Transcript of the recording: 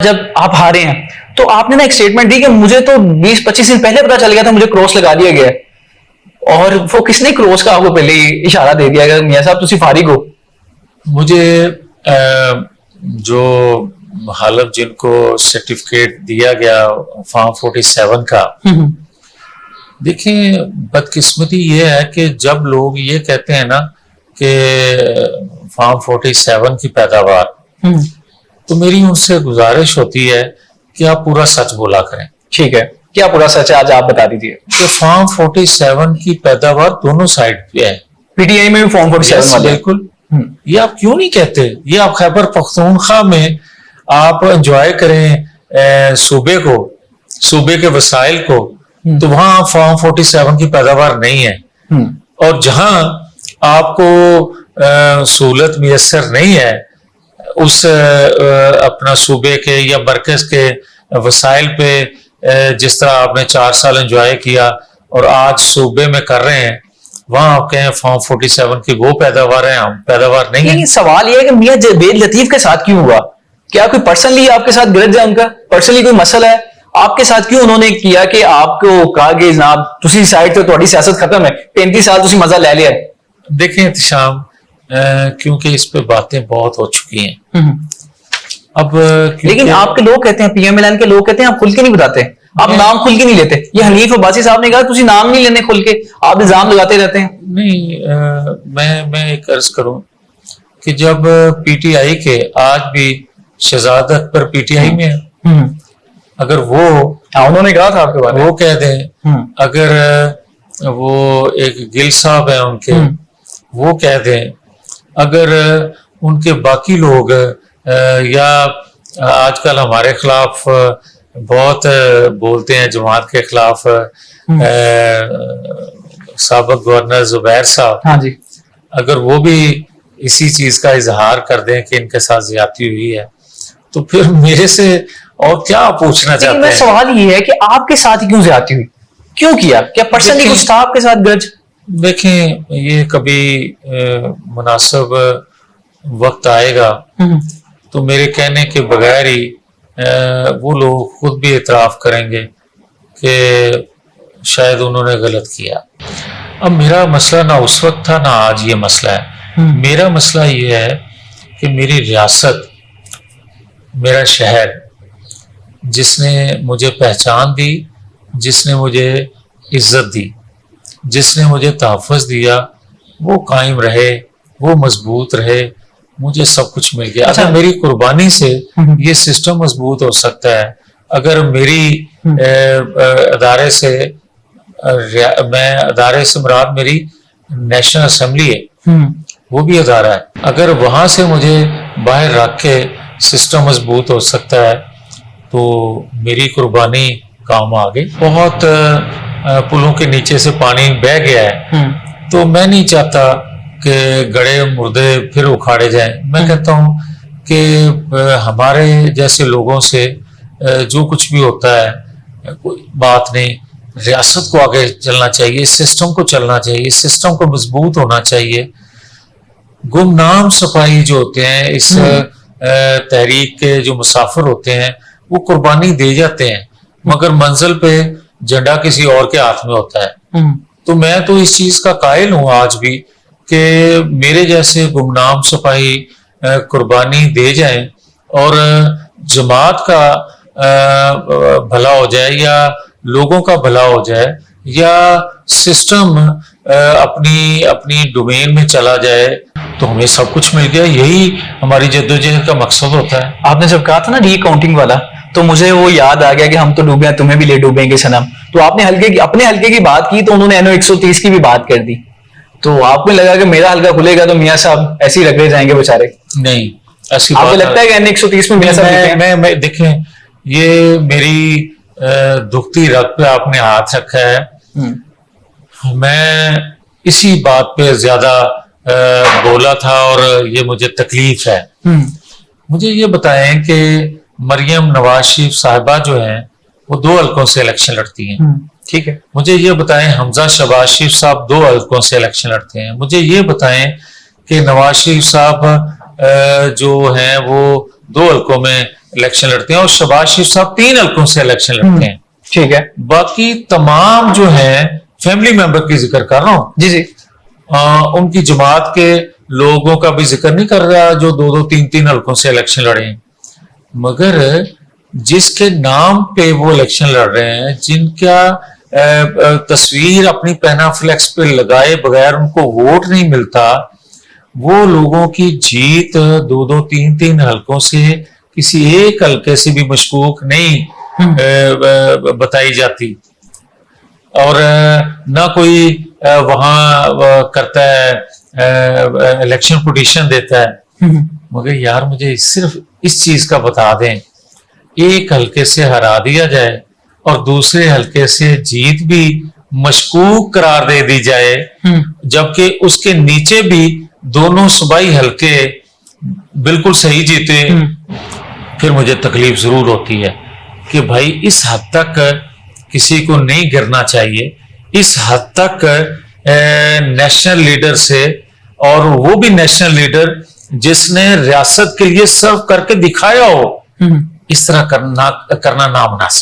जब आप हारे हैं तो आपने ना एक स्टेटमेंट दी कि मुझे तो 20-25 दिन पहले पता चल गया था, मुझे क्रॉस लगा दिया गया है। और वो किसने क्रॉस का आपको पहले ही इशारा दे दिया कि मियां साहब तुसी फारिग हो? मुझे जो हालब जिनको सर्टिफिकेट दिया गया फॉर्म 47 का, देखिए बदकिस्मती ये है कि जब लोग ये कहते हैं ना कि फॉर्म 47 की पैदावार, तो मेरी उनसे गुजारिश होती है कि आप पूरा सच बोला करें। ठीक है, क्या पूरा सच है आज आप बता दीजिए। कि फॉर्म 47 की पैदावार दोनों साइड पे है। पीटीआई में भी फॉर्म 47 वाले बिल्कुल। ये आप क्यों नहीं कहते? ये आप खैबर पख्तूनख्वा में आप एंजॉय करें सूबे को, सूबे के वसाइल को, तो वहां फॉर्म 47 की पैदावार नहीं है। और जहां आपको सहूलत मुयसर नहीं है उस अपना सूबे के या मरकज के वसाइल पे, जिस तरह आपने 4 साल एंजॉय किया और आज सूबे में कर रहे हैं, वहां आप कहें फॉर्म 47 की वो पैदावार है, हम पैदावार नहीं है। सवाल ये है कि मियां जवेद लतीफ के साथ क्यों हुआ? क्या कोई पर्सनली आपके साथ ग्रज है, उनका पर्सनली कोई मसला है? आपके साथ क्यों उन्होंने किया कि आपको कहा कि जनाब तुसी साइड से थोड़ी सियासत खत्म है, 35 साल तुसी मजा ले लिया? देखें एहतशाम, क्योंकि इस पे बातें बहुत हो चुकी हैं अब। लेकिन आपके लोग कहते हैं, पीएमएलएन के लोग कहते हैं आप खुल के नहीं बताते, आप नाम खुल के नहीं लेते। ये हनीफ अब्बासी साहब ने कहा तुसी नाम नहीं लेने खुल के, आप इल्जाम लगाते रहते हैं। नहीं, मैं एक अर्ज करूं कि जब पीटीआई के आज भी शहजाद अकबर पीटीआई में है, अगर वो उन्होंने कहा था आपके बारे में, वो कह दें, अगर वो एक गिल साहब है उनके, वो कह दें, अगर उनके बाकी लोग या आजकल हमारे खिलाफ बहुत बोलते हैं, जमात के खिलाफ साबिक गवर्नर जुबैर साहब, हाँ जी, अगर वो भी इसी चीज का इजहार कर दें कि इनके साथ ज्यादती हुई है, तो फिर मेरे से और क्या पूछना चाहते हैं? सवाल ये है कि आपके साथ ही क्यों ज्यादती हुई, क्यों किया? क्या पर्सनली कुछ था आपके साथ ग्रज? देखें, ये कभी मुनासिब वक्त आएगा तो मेरे कहने के बगैर ही वो लोग खुद भी एतराफ करेंगे कि शायद उन्होंने गलत किया। अब मेरा मसला ना उस वक्त था ना आज ये मसला है। मेरा मसला ये है कि मेरी रियासत, मेरा शहर, जिसने मुझे पहचान दी, जिसने मुझे इज्जत दी, जिसने मुझे तहफ़्फ़ुज़ दिया, वो कायम रहे, वो मजबूत रहे, मुझे सब कुछ मिल गया। अच्छा, मेरी कुर्बानी से ये सिस्टम मजबूत हो सकता है। अगर मेरी अदारे से, मैं अदारे से मुराद मेरी नेशनल असेंबली है, वो भी अदारा है, अगर वहां से मुझे बाहर रख के सिस्टम मजबूत हो सकता है तो मेरी कुर्बानी काम आ गई। बहुत पुलों के नीचे से पानी बह गया है, तो मैं नहीं चाहता कि गड़े मुर्दे फिर उखाड़े जाएं। मैं कहता हूं कि हमारे जैसे लोगों से जो कुछ भी होता है कोई बात नहीं, रियासत को आगे चलना चाहिए, सिस्टम को चलना चाहिए, सिस्टम को मजबूत होना चाहिए। गुमनाम सिपाही जो होते हैं इस तहरीक के, जो मुसाफिर होते हैं, वो कुर्बानी दे जाते हैं, मगर मंजिल पे झंडा किसी और के हाथ में होता है। तो मैं तो इस चीज का कायल हूं आज भी कि मेरे जैसे गुमनाम सिपाही कुर्बानी दे जाएं और जमात का भला हो जाए या लोगों का भला हो जाए या सिस्टम अपनी अपनी डोमेन में चला जाए, तो हमें सब कुछ मिल गया। यही हमारी जद्दोजहद का मकसद होता है। आपने जब कहा था ना रीकाउंटिंग वाला, तो मुझे वो याद आ गया कि हम तो डूबे हैं, तुम्हें भी ले डूबेंगे सनम। तो आपने अपने हल्के की बात की, तो उन्होंने NO 130 की भी बात कर दी। तो आपको लगा कि मेरा हल्का खुलेगा तो मियां साहब ऐसे ही रगड़े जाएंगे बेचारे? नहीं, आपको लगता है कि NO 130 में मियां साहब? मैं देखें, ये मेरी दुखती रग पे आपने हाथ रखा है। मैं इसी बात पे ज्यादा बोला था और ये मुझे तकलीफ है। मुझे ये बताएं कि मरियम नवाज शरीफ साहिबा जो हैं वो 2 हल्कों से इलेक्शन लड़ती हैं, ठीक है। मुझे ये बताएं हमजा शहबाज शरीफ साहब 2 हल्कों से इलेक्शन लड़ते हैं। मुझे ये बताएं कि नवाज शरीफ साहब जो हैं वो 2 हल्कों में इलेक्शन लड़ते हैं और शहबाज शरीफ साहब 3 हलकों से इलेक्शन लड़ते हैं। ठीक है। बाकी तमाम जो है फैमिली मेंबर की जिक्र कर रहा हूं, जी जी। उनकी जमात के लोगों का भी जिक्र नहीं कर रहा जो 2-2, 3-3 हलकों से इलेक्शन लड़े हैं, मगर जिसके नाम पे वो इलेक्शन लड़ रहे हैं, जिनका तस्वीर अपनी पैना फ्लेक्स पे लगाए बगैर उनको वोट नहीं मिलता, वो लोगों की जीत 2-2, 3-3 हलकों से किसी एक हलके से भी मशकूक नहीं बताई जाती। और ना कोई वहां करता है इलेक्शन पिटीशन देता है, मगर यार मुझे सिर्फ इस चीज का बता दें, एक हलके से हरा दिया जाए और दूसरे हलके से जीत भी मशकूक करार दे दी जाए, जबकि उसके नीचे भी दोनों सूबाई हलके बिल्कुल सही जीते, फिर मुझे तकलीफ जरूर होती है कि भाई इस हद तक किसी को नहीं गिरना चाहिए, इस हद तक नेशनल लीडर से, और वो भी नेशनल लीडर जिसने रियासत के लिए सर्व करके दिखाया हो, इस तरह करना नामुनासिब।